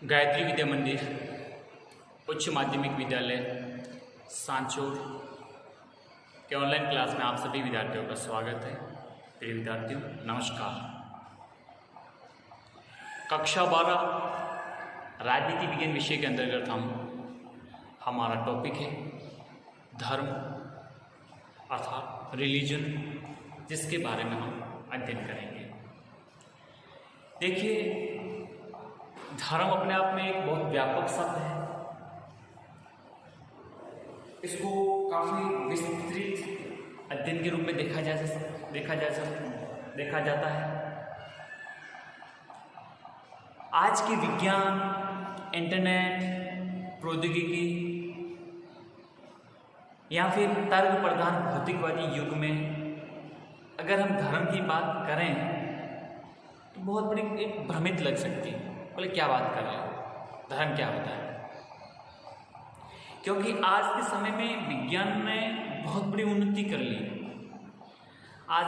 गायत्री विद्या मंदिर उच्च माध्यमिक विद्यालय सांचौर के ऑनलाइन क्लास में आप सभी विद्यार्थियों का स्वागत है। प्रिय विद्यार्थियों नमस्कार। कक्षा 12 राजनीति विज्ञान विषय के अंतर्गत हमारा टॉपिक है धर्म अर्थात रिलीजन, जिसके बारे में हम अध्ययन करेंगे। देखिए, धर्म अपने आप में एक बहुत व्यापक शब्द है। इसको काफ़ी विस्तृत अध्ययन के रूप में देखा जाता है। आज के विज्ञान, इंटरनेट, प्रौद्योगिकी या फिर तर्क प्रधान भौतिकवादी युग में अगर हम धर्म की बात करें तो बहुत बड़ी एक भ्रमित लग सकती है। बोले क्या बात कर रहे हो, धर्म क्या होता है? क्योंकि आज के समय में विज्ञान ने बहुत बड़ी उन्नति कर ली। आज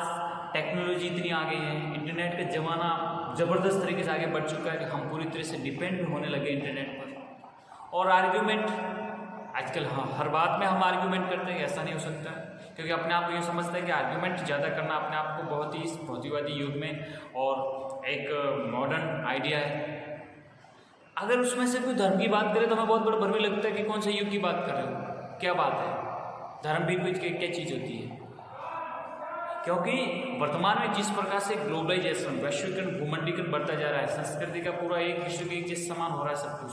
टेक्नोलॉजी इतनी आगे है, इंटरनेट का ज़माना ज़बरदस्त तरीके से आगे बढ़ चुका है कि हम पूरी तरह से डिपेंड होने लगे इंटरनेट पर। और आर्ग्यूमेंट आजकल हर बात में हम आर्ग्यूमेंट करते हैं, ऐसा नहीं हो सकता, क्योंकि अपने आप को ये समझता है कि आर्ग्यूमेंट ज़्यादा करना अपने आप को बहुत ही भौतिकवादी युग में और एक मॉडर्न आइडिया है। अगर उसमें से कोई धर्म की बात करे तो हमें बहुत बड़ा भ्रम लगता है कि कौन से युग की बात कर रहे हो, क्या बात है, धर्म भी कुछ क्या चीज़ होती है। क्योंकि वर्तमान में जिस प्रकार से ग्लोबलाइजेशन, वैश्वीकरण, भूमंडलीकरण बढ़ता जा रहा है, संस्कृति का पूरा एक विश्व के एक जैसे समान हो रहा है सब कुछ,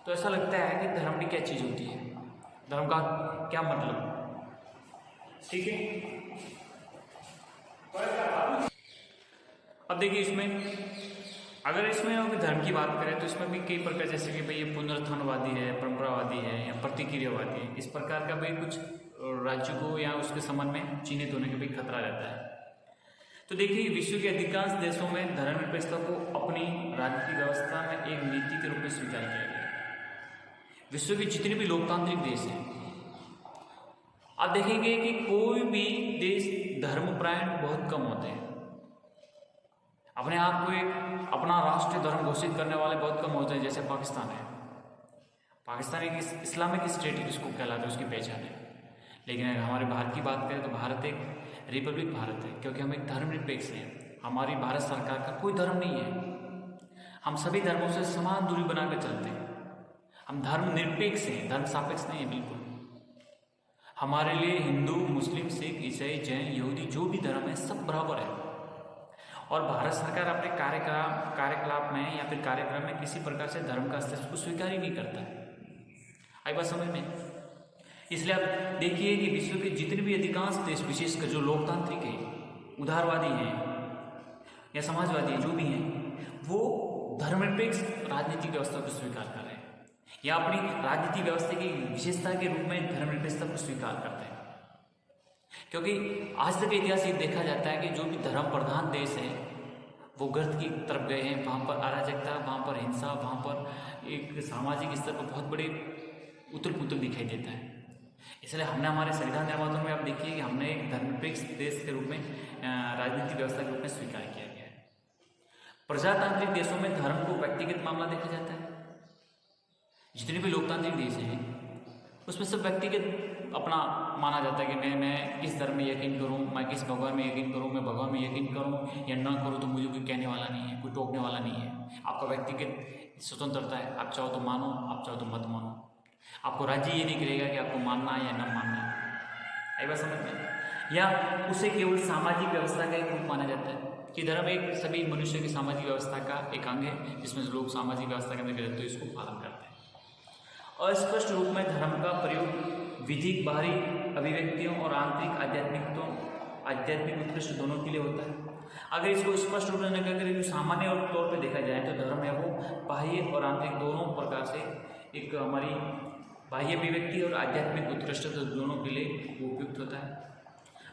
तो ऐसा लगता है कि धर्म भी क्या चीज़ होती है, धर्म का क्या मतलब। ठीक है, अब देखिए इसमें अगर धर्म की बात करें तो इसमें भी कई प्रकार, जैसे कि भाई ये पुनरुत्थानवादी है, परंपरावादी है या प्रतिक्रियावादी है, इस प्रकार का भाई कुछ राज्य को या उसके संबंध में चिन्हित होने का भी खतरा रहता है। तो देखिए, विश्व के अधिकांश देशों में धर्मनिरपेक्षता को अपनी राजनीतिक व्यवस्था में एक नीति के रूप में स्वीकार किया गया। विश्व के जितने भी लोकतांत्रिक देश हैं, आप देखेंगे कि कोई भी देश धर्मपरायण बहुत कम होते हैं। अपने आप को एक अपना राष्ट्रीय धर्म घोषित करने वाले बहुत कम होते हैं। जैसे पाकिस्तान है, पाकिस्तान एक इस्लामिक स्टेट इसको कहलाता है, उसकी पहचान है। लेकिन अगर हमारे भारत की बात करें तो भारत एक रिपब्लिक भारत है, क्योंकि हम एक धर्मनिरपेक्ष हैं। हमारी भारत सरकार का कोई धर्म नहीं है, हम सभी धर्मों से समान दूरी बनाकर चलते हैं। हम धर्मनिरपेक्ष हैं, धर्म सापेक्ष नहीं है बिल्कुल। हमारे लिए हिंदू, मुस्लिम, सिख, ईसाई, जैन, यहूदी जो भी धर्म है सब बराबर है। और भारत सरकार अपने कार्यकलाप में या फिर कार्यक्रम में किसी प्रकार से धर्म का अस्तित्व को स्वीकार ही नहीं करता है। आई बात समझ में? इसलिए आप देखिए कि विश्व के जितने भी अधिकांश देश, विशेषकर जो लोकतांत्रिक हैं, उदारवादी हैं या समाजवादी हैं, जो भी हैं, वो धर्मनिरपेक्ष राजनीतिक व्यवस्था को स्वीकार कर रहे हैं या अपनी राजनीतिक व्यवस्था की विशेषता के रूप में धर्मनिरपेक्षता को स्वीकार करते हैं। क्योंकि आज तक इतिहास ये देखा जाता है कि जो भी धर्म प्रधान देश हैं वो गर्त की तरफ गए हैं। वहाँ पर अराजकता, वहाँ पर हिंसा, वहाँ पर एक सामाजिक स्तर पर बहुत बड़े उथल पुथल दिखाई देता है। इसलिए हमने हमारे संविधान निर्माताओं में आप देखिए कि हमने एक धर्मनिरपेक्ष देश के रूप में, राजनीतिक व्यवस्था के रूप में स्वीकार किया गया है। प्रजातांत्रिक देशों में धर्म को व्यक्तिगत मामला देखा जाता है। जितने भी लोकतांत्रिक देश हैं उसमें सब व्यक्तिगत अपना माना जाता है कि मैं किस धर्म में यकीन करूं, मैं किस भगवान में यकीन करूं, मैं भगवान में यकीन करूं या ना करूं तो मुझे कोई कहने वाला नहीं है, कोई टोकने वाला नहीं है। आपका व्यक्तिगत स्वतंत्रता है, आप चाहो तो मानो, आप चाहो तो मत मानो। आपको राज्य ये नहीं करेगा कि आपको मानना है या न मानना है। आई बात समझ में? या उसे केवल सामाजिक व्यवस्था का एक रूप माना जाता है कि धर्म एक सभी मनुष्य की सामाजिक व्यवस्था का एक अंग है, जिसमें लोग सामाजिक व्यवस्था के अंदर रहते हैं, इसको पालन करते हैं। अस्पष्ट रूप में धर्म का प्रयोग विधिक बाहरी अभिव्यक्तियों और आध्यात्मिक उत्कृष्ट दोनों के लिए होता है। अगर इसको स्पष्ट रूप में करें, सामान्य तौर पे देखा जाए तो धर्म है वो बाह्य और आंतरिक दोनों प्रकार से एक हमारी बाह्य अभिव्यक्ति और आध्यात्मिक उत्कृष्टता दोनों के लिए वो उपयुक्त होता है।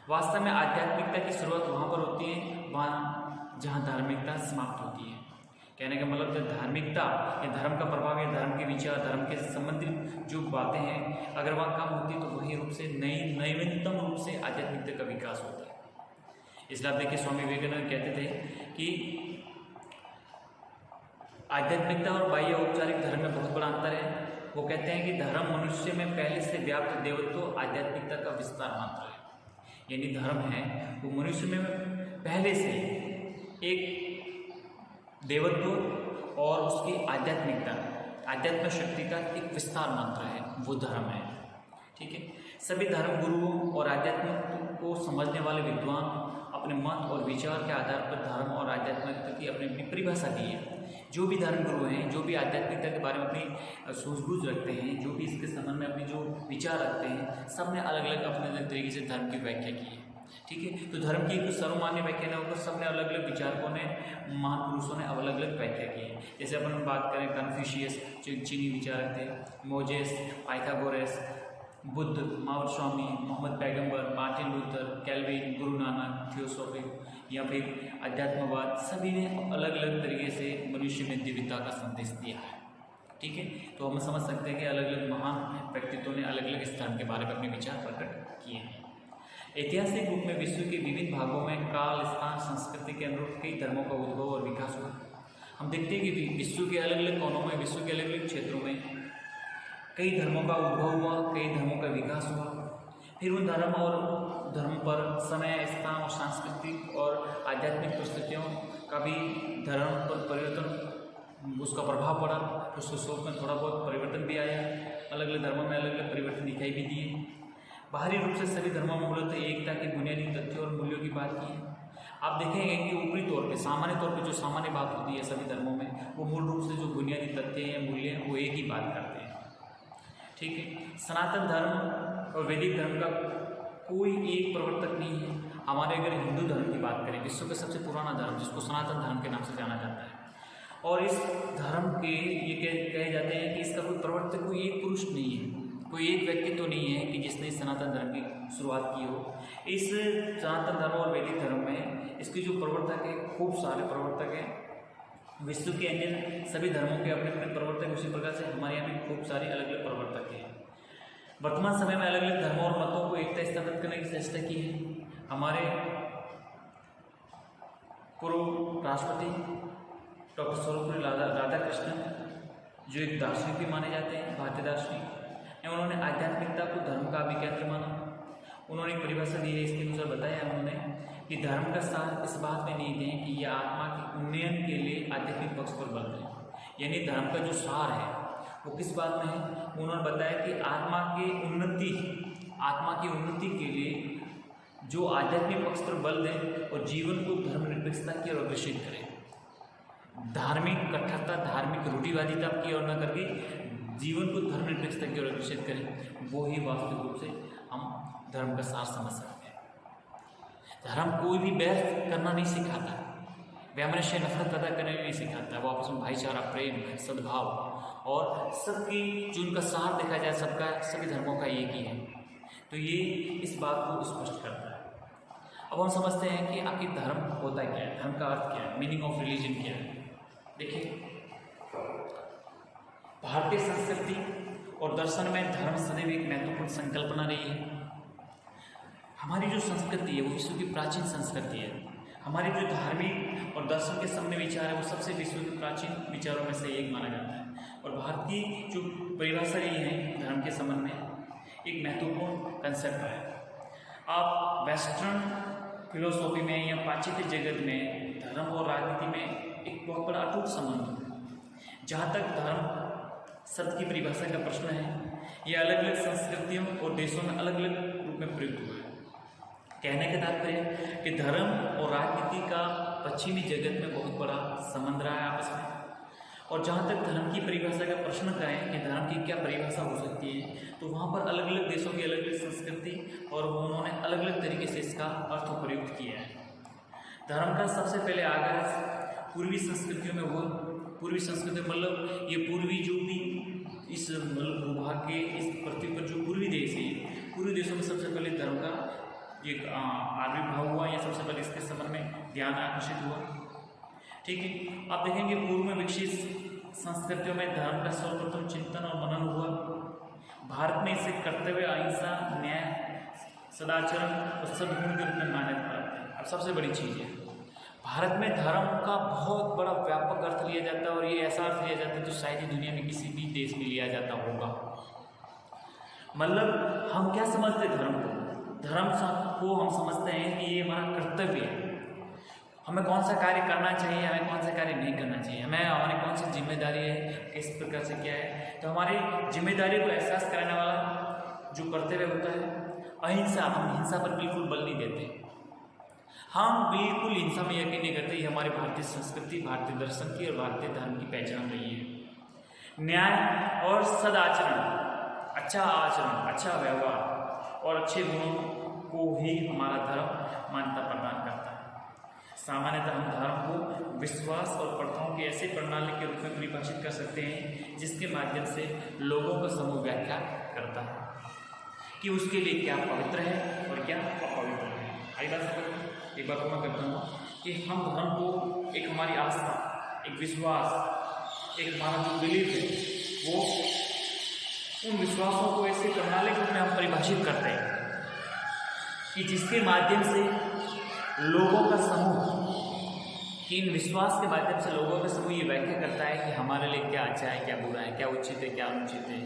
वास्तव में आध्यात्मिकता की शुरुआत वहाँ पर होती है वहाँ जहाँ धार्मिकता समाप्त होती है। कहने का मतलब जब धार्मिकता या धर्म का प्रभाव या धर्म के विचार, धर्म के संबंधित जो बातें हैं, अगर वहाँ कम होती तो वही रूप से नवीनतम रूप से आध्यात्मिकता का विकास होता है। इसलिए आप देखिए, स्वामी विवेकानंद कहते थे कि आध्यात्मिकता और बाह्य औपचारिक धर्म में बहुत बड़ा अंतर है। वो कहते हैं कि धर्म मनुष्य में पहले से व्याप्त देवत्व आध्यात्मिकता का विस्तार मात्र है। यानी धर्म है वो मनुष्य में पहले से एक देवत्व और उसकी आध्यात्मिक शक्ति का एक विस्तार मात्र है, वो धर्म है। ठीक है, सभी धर्म गुरुओं और आध्यात्मिक को समझने वाले विद्वान अपने मत और विचार के आधार पर धर्म और आध्यात्मिकता की अपनी अपनी परिभाषा दी है। जो भी धर्म गुरु हैं, जो भी आध्यात्मिकता के बारे में अपनी सूझबूझ रखते हैं, जो भी इसके संबंध में अपनी जो विचार रखते हैं, सब ने अलग अलग अपने अलग तरीके से धर्म की व्याख्या की है। ठीक है, तो धर्म की कुछ सर्वमान्य व्याख्या ने ऊपर सबने अलग अलग विचारकों ने, महान पुरुषों ने अलग अलग व्याख्या की है। जैसे अपन बात करें कन्फ्यूशियस जो चीनी विचारक थे, मोजेस, पाइथागोरस, बुद्ध, माउंट स्वामी, मोहम्मद पैगंबर, Martin Luther, kelvin, Guru Nanak, theosophy या फिर अध्यात्मवाद, सभी ने अलग अलग तरीके से मनुष्य में दिव्यता का संदेश दिया है। ठीक है, तो हम समझ सकते हैं कि अलग अलग महान व्यक्तित्वों ने अलग अलग इस धर्म के बारे में अपने विचार प्रकट किए हैं। ऐतिहासिक रूप में विश्व के विभिन्न भागों में काल, स्थान, संस्कृति के अनुरूप कई धर्मों का उद्भव और विकास हुआ। हम देखते हैं कि विश्व के अलग अलग कोनों में, विश्व के अलग अलग क्षेत्रों में कई धर्मों का उद्भव हुआ, कई धर्मों का विकास हुआ। फिर उन धर्म पर समय, स्थान और सांस्कृतिक और आध्यात्मिक परिस्थितियों का भी धर्म पर परिवर्तन, उसका प्रभाव पड़ा। तो सोच में थोड़ा बहुत परिवर्तन भी आया। अलग अलग धर्मों में अलग अलग परिवर्तन दिखाई भी दिए। बाहरी रूप से सभी धर्मों में मूलतः एकता के बुनियादी तथ्यों और मूल्यों की बात की है। आप देखेंगे कि ऊपरी तौर पे, सामान्य तौर पे जो सामान्य बात होती है सभी धर्मों में, वो मूल रूप से जो बुनियादी तथ्य या मूल्य हैं वो एक ही बात करते हैं। ठीक है, सनातन धर्म और वैदिक धर्म का कोई एक प्रवर्तक नहीं है। हमारे अगर हिंदू धर्म की बात करें, विश्व का सबसे पुराना धर्म जिसको सनातन धर्म के नाम से जाना जाता है, और इस धर्म के ये कहे जाते हैं कि इसका कोई प्रवर्तक, कोई एक पुरुष नहीं है, कोई एक व्यक्ति तो नहीं है कि जिसने सनातन धर्म की शुरुआत की हो। इस सनातन धर्म और वैदिक धर्म में इसके जो प्रवर्तक है, खूब सारे प्रवर्तक हैं। विश्व के अन्य सभी धर्मों के अपने अपने प्रवर्तक, उसी प्रकार से हमारे यहाँ भी खूब सारे अलग अलग प्रवर्तक हैं। वर्तमान समय में अलग अलग धर्मों और मतों को एकता स्थापित करने की चेष्टा की है। हमारे पूर्व राष्ट्रपति डॉक्टर सर्वपल्ली राधाकृष्णन, जो एक दार्शनिक भी माने जाते हैं, भारतीय दार्शनिक, उन्होंने आध्यात्मिकता को धर्म का अभिकेंद्र माना। उन्होंने एक परिभाषा दी है, इसके अनुसार बताया उन्होंने कि धर्म का सार इस बात में निहित है कि यह आत्मा के उन्नयन के लिए आध्यात्मिक पक्ष पर बल है। यानी धर्म का जो सार है वो किस बात में है? उन्होंने बताया कि आत्मा की उन्नति के लिए जो आध्यात्मिक पक्ष पर बल दे और जीवन को धर्मनिरपेक्षता की ओर अग्रसित करे। धार्मिक कट्टरता, धार्मिक रूढ़िवादिता की ओर न करके जीवन को धर्मनिरपेक्षता की ओर अग्रसित करें, वो ही वास्तविक रूप से हम धर्म का सार समझ सकते हैं। धर्म कोई भी बैर करना नहीं सिखाता, वैमनस्य नफरत पैदा करने नहीं सिखाता। वो आपस में भाईचारा, प्रेम, सद्भाव और सबकी जो उनका सार देखा जाए, सबका, सभी धर्मों का एक ही है। तो ये इस बात को स्पष्ट करता है। अब हम समझते हैं कि आखिर धर्म होता क्या है, धर्म का अर्थ क्या है, मीनिंग ऑफ रिलीजन क्या है। देखिए, भारतीय संस्कृति और दर्शन में धर्म सदैव एक महत्वपूर्ण संकल्पना रही है। हमारी जो संस्कृति है वो विश्व की प्राचीन संस्कृति है। हमारे जो धार्मिक और दर्शन के सामने विचार है वो सबसे विश्व के प्राचीन विचारों में से एक माना जाता है। और भारत की जो परिभाषा रही है धर्म के संबंध में, एक महत्वपूर्ण कंसेप्ट है। आप वेस्टर्न फिलोसॉफी में या पाश्चात्य जगत में धर्म और राजनीति में एक बहुत बड़ा अटूट संबंध है। जहाँ तक धर्म शब्द की परिभाषा का प्रश्न है, ये अलग अलग संस्कृतियों और देशों में अलग अलग रूप में प्रयुक्त हुआ है। कहने का तात्पर्य कि धर्म और राजनीति का पश्चिमी जगत में बहुत बड़ा संबंध रहा है आपस में। और जहाँ तक धर्म की परिभाषा का प्रश्न करें कि धर्म की क्या परिभाषा हो सकती है, तो वहाँ पर अलग अलग देशों की अलग अलग संस्कृति और उन्होंने अलग अलग तरीके से इसका अर्थ प्रयुक्त किया है। धर्म का सबसे पहले आगाज पूर्वी संस्कृतियों में हुआ। पूर्वी संस्कृति मतलब ये पूर्वी जो भी इस भूभाग के इस पृथ्वी पर जो पूर्वी देश है, पूर्वी देशों में सबसे पहले धर्म का एक आविर्भाव हुआ या सबसे पहले इसके संबंध में ध्यान आकर्षित हुआ। ठीक है, आप देखेंगे पूर्व में विकसित संस्कृतियों में धर्म का सर्वप्रथम चिंतन और मनन हुआ। भारत में इसे कर्तव्य, अहिंसा, न्याय, सदाचरण और सद्गुण के रूप में मान्यता प्राप्त है। अब सबसे बड़ी चीज़ है, भारत में धर्म का बहुत बड़ा व्यापक अर्थ लिया जाता है, और ये ऐसा अर्थ लिया जाता है जो शायद ही दुनिया में किसी भी देश में लिया जाता होगा। मतलब हम क्या समझते हैं धर्म को? धर्म को हम समझते हैं कि ये हमारा कर्तव्य है, हमें कौन सा कार्य करना चाहिए, हमें कौन सा कार्य नहीं करना चाहिए, हमें हमारी कौन सी जिम्मेदारी है, किस प्रकार से क्या है। तो हमारी जिम्मेदारी को एहसास कराने वाला जो कर्तव्य होता है अहिंसा। हम हिंसा पर बिल्कुल बल नहीं देते, हम बिल्कुल हिंसा में यकीन नहीं करते। ये हमारी भारतीय संस्कृति, भारतीय दर्शन की और भारतीय धर्म की पहचान रही है। न्याय और सदाचरण, अच्छा आचरण, अच्छा व्यवहार और अच्छे गुणों को ही हमारा धर्म मान्यता प्रदान करता है। सामान्यतः हम धर्म को विश्वास और प्रथाओं की ऐसी प्रणाली के रूप में परिभाषित कर सकते हैं जिसके माध्यम से लोगों का समूह व्याख्या करता है कि उसके लिए क्या पवित्र है और क्या अपवित्र है। आई बात समझ में? एक बात मैं करता हूँ कि हम धर्म को एक हमारी आस्था, एक विश्वास, एक हमारा जो बिलीफ है, वो उन विश्वासों को ऐसे प्रणाली के रूप में हम परिभाषित करते हैं कि जिसके माध्यम से लोगों का समूह, कि इन विश्वास के माध्यम से लोगों का समूह ये व्याख्या करता है कि हमारे लिए क्या अच्छा है, क्या बुरा है, क्या उचित है, क्या अनुचित है,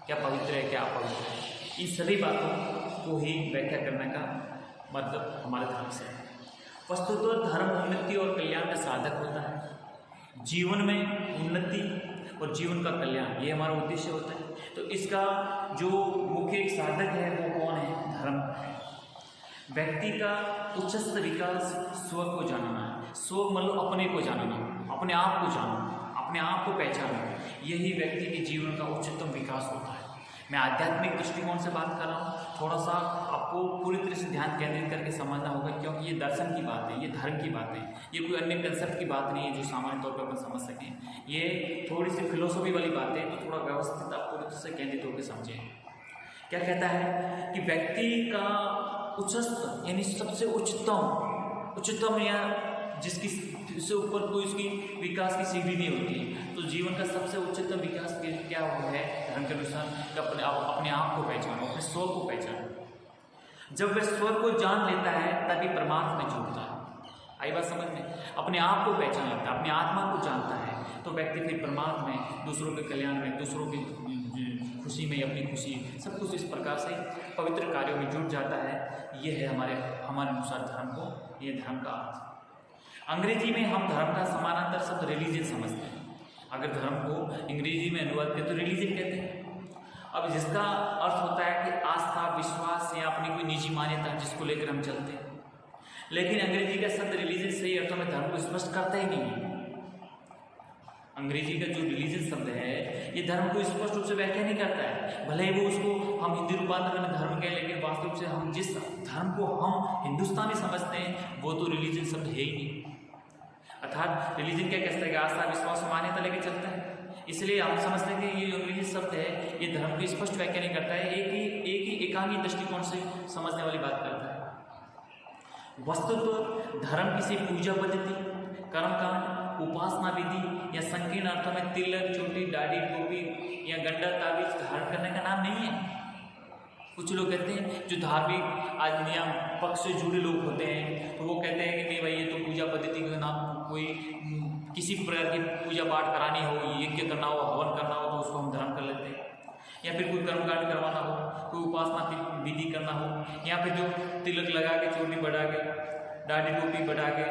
क्या पवित्र है, क्या अपवित्र है। इन सभी बातों को ही व्याख्या करने का मतलब हमारे धर्म से है। वस्तुतः धर्म उन्नति और कल्याण का साधक होता है। जीवन में उन्नति और जीवन का कल्याण, ये हमारा उद्देश्य होता है। तो इसका जो मुख्य साधक है वो कौन है? धर्म है। व्यक्ति का उच्चतम विकास स्व को जानना है। स्व मतलब अपने को जानना, अपने आप को जानना, अपने आप को पहचानना, यही व्यक्ति के जीवन का उच्चतम विकास होता है। मैं आध्यात्मिक दृष्टिकोण से बात कर रहा हूँ, थोड़ा सा आपको पूरी तरह से ध्यान केंद्रित करके समझना होगा, क्योंकि ये दर्शन की बात है, ये धर्म की बात है, ये कोई अन्य कंसेप्ट की बात नहीं है जो सामान्य तौर पर अपन समझ सकें। ये थोड़ी सी फिलोसफी वाली बात है, तो थोड़ा व्यवस्थित आप पूरी तरह से केंद्रित होकर समझें। क्या कहता है कि व्यक्ति का उच्चतम यानी सबसे उच्चतम या जिसकी से ऊपर कोई उसकी विकास की सीढ़ी नहीं होती, तो जीवन का सबसे उच्चतम विकास क्या हुआ है धर्म के अनुसार? अपने आप को पहचानो, अपने स्व को पहचानो। जब वह स्व को जान लेता है तभी परमात्मा में जुड़ता है। आई बात समझ में? अपने आप को पहचान लेता है, अपने आत्मा को जानता है, तो व्यक्ति फिर परमात्मा में, दूसरों के कल्याण में, दूसरों की खुशी में, अपनी खुशी, सब कुछ इस प्रकार से पवित्र कार्यों में जुट जाता है। ये है हमारे अनुसार धर्म को, ये धर्म का अर्थ। अंग्रेजी में हम धर्म का समानांतर शब्द रिलीजन समझते हैं। अगर धर्म को अंग्रेजी में अनुवाद करें तो रिलीजन कहते हैं। अब जिसका अर्थ होता है कि आस्था, विश्वास या अपनी कोई निजी मान्यता जिसको लेकर हम चलते हैं। लेकिन अंग्रेजी का शब्द रिलीजन सही अर्थों में धर्म को स्पष्ट करता ही नहीं है। अंग्रेजी का जो रिलीजन शब्द है ये धर्म को स्पष्ट रूप से व्याख्या नहीं करता है। भले ही वो उसको हम हिंदी रूपांतर में धर्म कहें, लेकिन वास्तव रूप से हम जिस धर्म को हम हिंदुस्तानी समझते हैं वो तो रिलीजन शब्द है ही नहीं। अर्थात रिलीजन क्या कहता है कि आस्था, विश्वास, मान्यता लेके चलता है। इसलिए हम समझते हैं कि ये जो अंग्रेजी शब्द है ये धर्म की स्पष्ट व्याख्या नहीं करता है, एकांगी दृष्टिकोण से समझने वाली बात करता है। वस्तुतः धर्म किसी पूजा पद्धति, कर्मकांड, उपासना विधि या संकीर्ण अर्थों में तिलक, चोटी, दाढ़ी, टोपी या गंडा, ताबीज धारण करने का नाम नहीं है। कुछ लोग कहते हैं जो धार्मिक आदमियां पक्ष से जुड़े लोग होते हैं, तो वो कहते हैं कि नहीं भाई ये तो पूजा पद्धति का नाम, कोई किसी प्रकार की पूजा पाठ करानी हो, यज्ञ करना हो, हवन करना हो, तो उसको हम धर्म कर लेते हैं। या फिर कोई कर्मकांड करवाना हो, कोई उपासना विधि करना हो, या फिर जो तिलक लगा के, चोटी बढ़ा के, दाढ़ी टोपी बढ़ा के,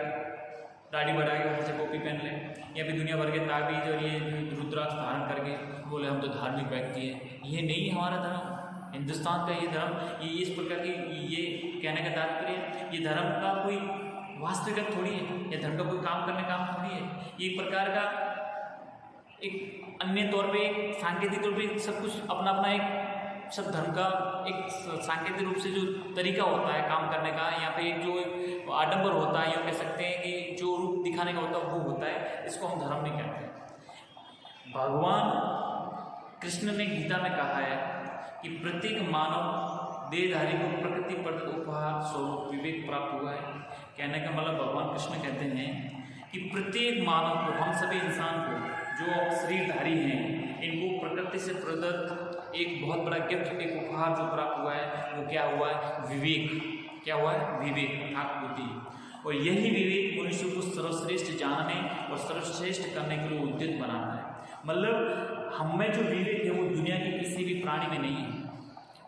दाढ़ी बढ़ा के ऊपर से टोपी पहन ले, या फिर दुनिया भर के ताबीज और ये रुद्राक्ष धारण करके बोले हम तो धार्मिक व्यक्ति है। ये नहीं है हमारा धर्म। हिंदुस्तान का ये धर्म, ये इस प्रकार की, ये कहने का तात्पर्य ये धर्म का कोई वास्तविकता थोड़ी है, ये धर्म का कोई काम करने का काम थोड़ी है। ये एक प्रकार का एक अन्य तौर पे, एक सांकेतिक तौर पे सब कुछ अपना अपना एक सब धर्म का एक सांकेतिक रूप से जो तरीका होता है काम करने का, यहाँ पे एक जो आडंबर होता है, या कह सकते हैं कि जो रूप दिखाने का होता है वो होता है, इसको हम धर्म नहीं कहते। भगवान कृष्ण ने गीता में कहा है कि प्रत्येक मानव देहधारी को प्रकृति प्रदत्त उपहार स्वरूप विवेक प्राप्त हुआ है। कहने का मतलब भगवान कृष्ण कहते हैं कि प्रत्येक मानव को, हम सभी इंसान को जो शरीरधारी हैं, इनको प्रकृति से प्रदत्त एक बहुत बड़ा गिफ्ट, एक उपहार जो प्राप्त हुआ है वो क्या हुआ है? विवेक। क्या हुआ है? विवेक अर्थात बुद्धि। और यही विवेक मनुष्य को सर्वश्रेष्ठ जानने और सर्वश्रेष्ठ करने के लिए उद्यत बनाता है। मतलब हम में जो विवेक है वो दुनिया के किसी भी प्राणी में नहीं है।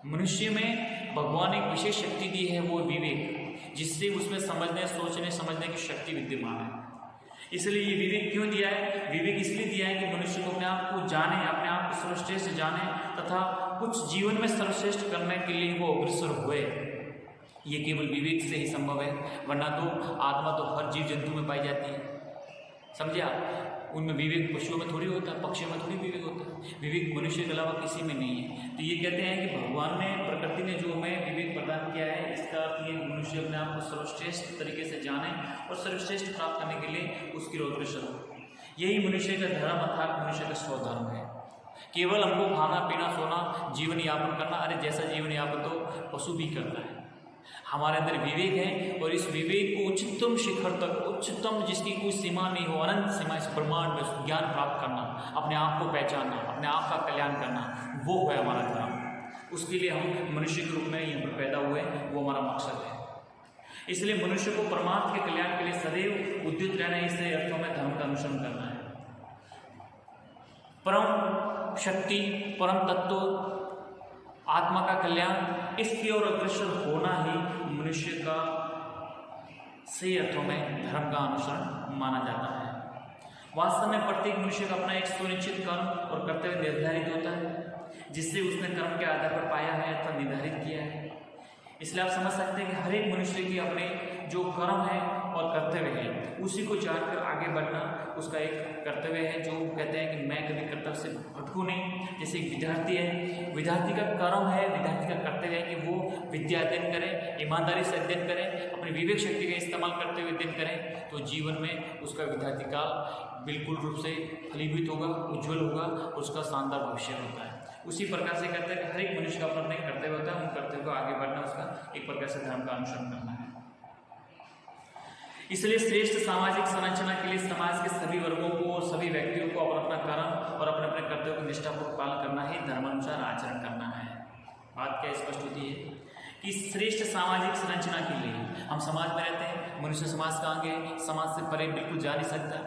मनुष्य में भगवान एक विशेष शक्ति दी है, वो विवेक, जिससे उसमें समझने, सोचने, समझने की शक्ति विद्यमान है। इसलिए ये विवेक क्यों दिया है? विवेक इसलिए दिया है कि मनुष्य को अपने आप को जाने, अपने आप को सर्वश्रेष्ठ जाने तथा कुछ जीवन में सर्वश्रेष्ठ करने के लिए वो अग्रसर हुए। ये केवल विवेक से ही संभव है, वरना तो आत्मा तो हर जीव जंतु में पाई जाती है, समझे आप? उनमें विवेक पशुओं में थोड़ी होता है, पक्षियों में थोड़ी विवेक होता है। विवेक मनुष्य के अलावा किसी में नहीं है। तो ये कहते हैं कि भगवान ने, प्रकृति ने जो हमें विवेक प्रदान किया है, इसका अर्थ ये मनुष्य अपने आप को सर्वश्रेष्ठ तरीके से जाने और सर्वश्रेष्ठ प्राप्त करने के लिए उसकी अग्रसर हो। यही मनुष्य का धर्म अर्थात मनुष्य का स्वधर्म है। केवल हमको खाना पीना सोना जीवन यापन करना, अरे जैसा जीवन यापन तो पशु भी करता है। हमारे अंदर विवेक है और इस विवेक को उच्चतम शिखर तक, उच्चतम जिसकी कोई सीमा नहीं हो, अनंत सीमा, इस ब्रह्मांड में ज्ञान प्राप्त करना, अपने आप को पहचानना, अपने आप का कल्याण करना, वो है हमारा धर्म। उसके लिए हम मनुष्य के रूप में यहाँ पर पैदा हुए, वो हमारा मकसद है। इसलिए मनुष्य को परमार्थ के कल्याण के लिए सदैव उद्युत रहना, इससे अर्थों में धर्म का अनुसरण करना है। परम शक्ति, परम तत्व, आत्मा का कल्याण, इसकी ओर अग्रसर होना ही मनुष्य का सही अर्थों में धर्म का अनुसरण माना जाता है। वास्तव में प्रत्येक मनुष्य का अपना एक सुनिश्चित कर्म और कर्तव्य निर्धारित होता है, जिससे उसने कर्म के आधार पर पाया है अथवा निर्धारित किया है। इसलिए आप समझ सकते हैं कि हर एक मनुष्य की अपने जो कर्म है और कर्तव्य है, उसी को जानकर आगे बढ़ना उसका एक कर्तव्य है। जो कहते हैं कि मैं कभी कर्तव्य से भटकूं नहीं। जैसे एक विद्यार्थी है, विद्यार्थी का कर्म है, विद्यार्थी का कर्तव्य है कि वो विद्या अध्ययन करे, ईमानदारी से अध्ययन करे, अपनी विवेक शक्ति का इस्तेमाल करते हुए अध्ययन करें, तो जीवन में उसका विद्यार्थी काल बिल्कुल रूप से फलीभूत होगा, उज्ज्वल होगा, उसका शानदार भविष्य होता है। उसी प्रकार से कहते हैं कि हर एक मनुष्य का अपना एक कर्तव्य होता है, उन कर्तव्य को आगे बढ़ना उसका एक प्रकार से धर्म का अनुसरण करना है। इसलिए श्रेष्ठ सामाजिक संरचना के लिए समाज के सभी वर्गों को और सभी व्यक्तियों को अपना अपना कर्म और अपने अपने कर्तव्यों को निष्ठापूर्वक पालन करना ही धर्मानुसार आचरण करना है। बात क्या स्पष्ट होती है कि श्रेष्ठ सामाजिक संरचना के लिए हम समाज में रहते हैं, मनुष्य समाज का अंग है, समाज से परे बिल्कुल जा नहीं सकता।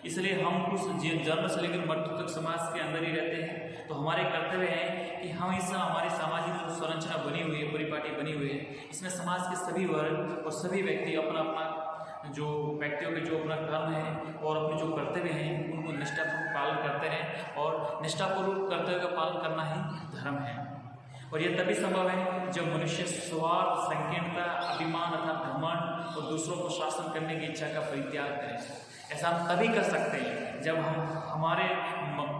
इसलिए हम उस जन्म से लेकर मृत्यु तक समाज के अंदर ही रहते हैं। तो हमारे कर्तव्य है कि हम इस हमारी सामाजिक जो संरचना बनी हुई है, परिपाटी बनी हुई है, इसमें समाज के सभी वर्ग और सभी व्यक्ति अपना अपना जो व्यक्तियों के जो अपना कर्म है और अपने जो कर्तव्य हैं उनको निष्ठापूर्वक पालन करते रहें, और निष्ठापूर्वक कर्तव्य का पालन करना ही धर्म है। और यह तभी संभव है जब मनुष्य स्वार्थ, संकीर्णता, अभिमान अर्थात घमंड और दूसरों को शासन करने की इच्छा का परित्याग करें। ऐसा हम तभी कर सकते हैं जब हम हमारे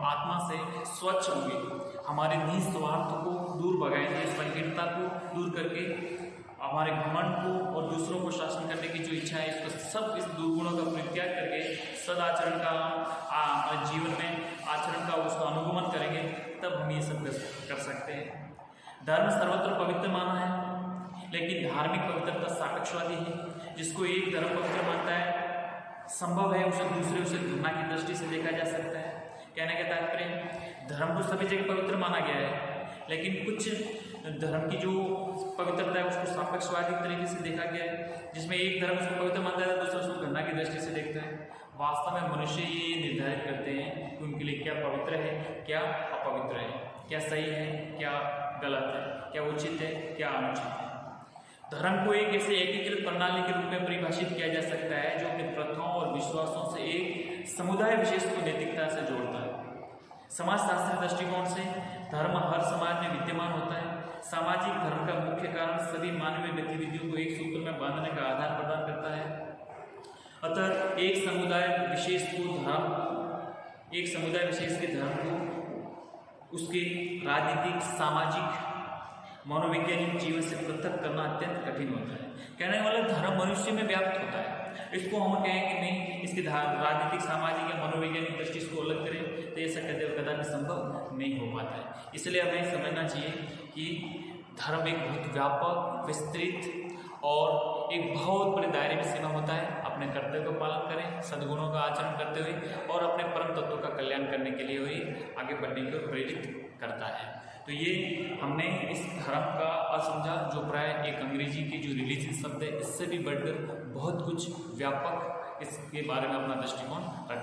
आत्मा से स्वच्छ होंगे, हमारे निस्वार्थ को दूर भगाएंगे, संकीर्णता को दूर करके हमारे घमंड को और दूसरों को शासन करने की जो इच्छा है, इसको सब इस दुर्गुणों का परित्याग करके सदाचरण का हमारे जीवन में आचरण का उसका अनुगमन करेंगे, तब हम ये सब कर सकते हैं। धर्म सर्वत्र पवित्र माना है, लेकिन धार्मिक पवित्रता सापेक्षवादी है। जिसको एक धर्म पवित्र मानता है, संभव है उसे दूसरे उसे घृणा की दृष्टि से देखा जा सकता है। कहने का तात्पर्य, धर्म तो सभी जगह पवित्र माना गया है, लेकिन कुछ धर्म की जो पवित्रता है उसको सापेक्षवादी तरीके से देखा गया है, जिसमें एक धर्म उसको पवित्र मानता है, दूसरा उसको घृणा की दृष्टि से देखता है। वास्तव में मनुष्य ये निर्धारित करते हैं कि उनके लिए क्या पवित्र है, क्या अपवित्र है, क्या सही है, क्या गलत है, क्या उचित है, क्या अनुचित है। धर्म को एक ऐसे एकीकृत प्रणाली के रूप में परिभाषित किया जा सकता है जो अपनी प्रथाओं और विश्वासों से एक समुदाय विशेष को नैतिकता से जोड़ता है। समाजशास्त्री दृष्टिकोण से धर्म हर समाज में विद्यमान होता है। सामाजिक धर्म का मुख्य कारण सभी मानवीय गतिविधियों को एक सूत्र में बांधने का आधार प्रदान करता है। अतः एक समुदाय विशेष के धर्म को उसके राजनीतिक, सामाजिक, मनोवैज्ञानिक जीवन से पृथक करना अत्यंत कठिन होता है। कहने वाला धर्म मनुष्य में व्याप्त होता है। इसको हम कहें कि नहीं, इसकी राजनीतिक, सामाजिक या मनोवैज्ञानिक दृष्टि को अलग करें, तो ऐसा कदापि संभव नहीं हो पाता है। इसलिए हमें समझना चाहिए कि धर्म एक बहुत व्यापक, विस्तृत और एक बहुत बड़े दायरे में सीमा होता है। अपने कर्तव्य को पालन करें, सद्गुणों का आचरण करते हुए और अपने परम तत्वों का कल्याण करने के लिए हुई आगे बढ़ने की ओर प्रेरित करता है। तो ये हमने इस धर्म का असमझा जो प्राय एक अंग्रेजी की जो रिलीजियस शब्द है इससे भी बढ़कर बहुत कुछ व्यापक इसके बारे में अपना दृष्टिकोण रखा।